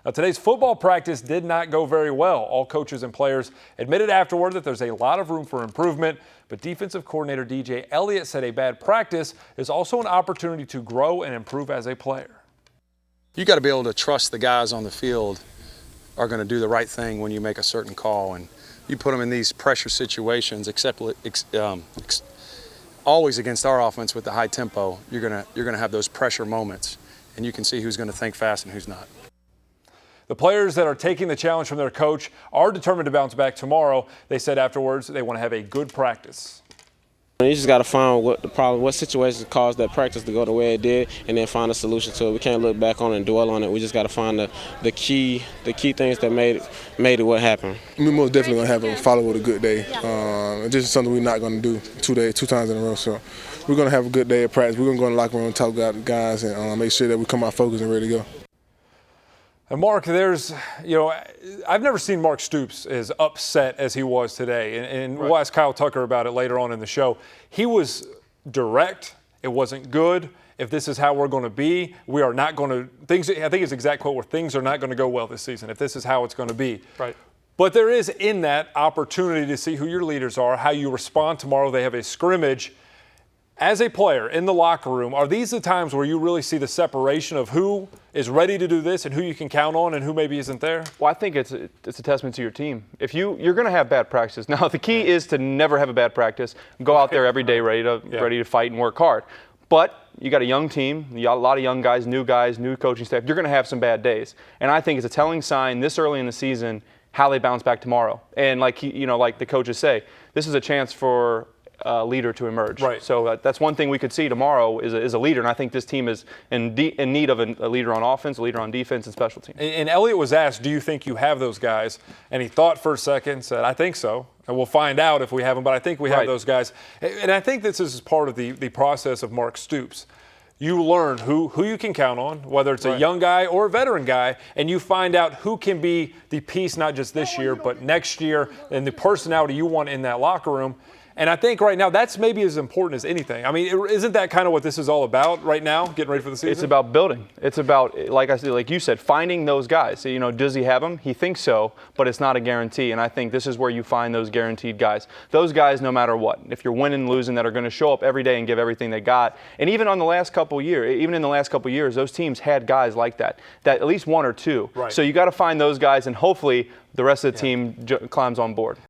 Now, today's football practice did not go very well. All coaches and players admitted afterward that there's a lot of room for improvement, but defensive coordinator DJ Elliott said a bad practice is also an opportunity to grow and improve as a player. You got to be able to trust the guys on the field are going to do the right thing when you make a certain call, and you put them in these pressure situations, always against our offense with the high tempo. You're gonna have those pressure moments, and you can see who's going to think fast and who's not. The players that are taking the challenge from their coach are determined to bounce back tomorrow. They said afterwards they want to have a good practice. You just got to find what situations caused that practice to go the way it did, and then find a solution to it. We can't look back on it and dwell on it. We just got to find the key things that made it what happened. We're most definitely going to have a follow with a good day. This is something we're not going to do two times in a row. So we're going to have a good day of practice. We're going to go in the locker room and talk about the guys and make sure that we come out focused and ready to go. And Mark, I've never seen Mark Stoops as upset as he was today. And we'll ask Kyle Tucker about it later on in the show. He was direct. It wasn't good. If this is how we're going to be, we are not going to – I think his exact quote were, things are not going to go well this season if this is how it's going to be. Right. But there is in that opportunity to see who your leaders are, how you respond tomorrow. They have a scrimmage. As a player in the locker room, are these the times where you really see the separation of who is ready to do this and who you can count on and who maybe isn't there? Well, I think it's a testament to your team. If you're going to have bad practices. Now, the key is to never have a bad practice. Go out there every day ready to fight and work hard. But you got a young team, you got a lot of young guys, new coaching staff. You're going to have some bad days. And I think it's a telling sign this early in the season how they bounce back tomorrow. And like the coaches say, this is a chance for leader to emerge. Right. So that's one thing we could see tomorrow is a leader, and I think this team is in need of a leader on offense, a leader on defense, and special teams. And Elliott was asked, do you think you have those guys? And he thought for a second, said, I think so. And we'll find out if we have them, but I think we have those guys. And I think this is part of the process of Mark Stoops. You learn who you can count on, whether it's a young guy or a veteran guy, and you find out who can be the piece not just this year, but next year, and the personality you want in that locker room. And I think right now that's maybe as important as anything. I mean, isn't that kind of what this is all about right now, getting ready for the season? It's about building. It's about, like you said, finding those guys. So, does he have them? He thinks so, but it's not a guarantee. And I think this is where you find those guaranteed guys. Those guys, no matter what, if you're winning and losing, that are going to show up every day and give everything they got. And even in the last couple of years, those teams had guys like that at least one or two. Right. So you got to find those guys, and hopefully the rest of the team climbs on board.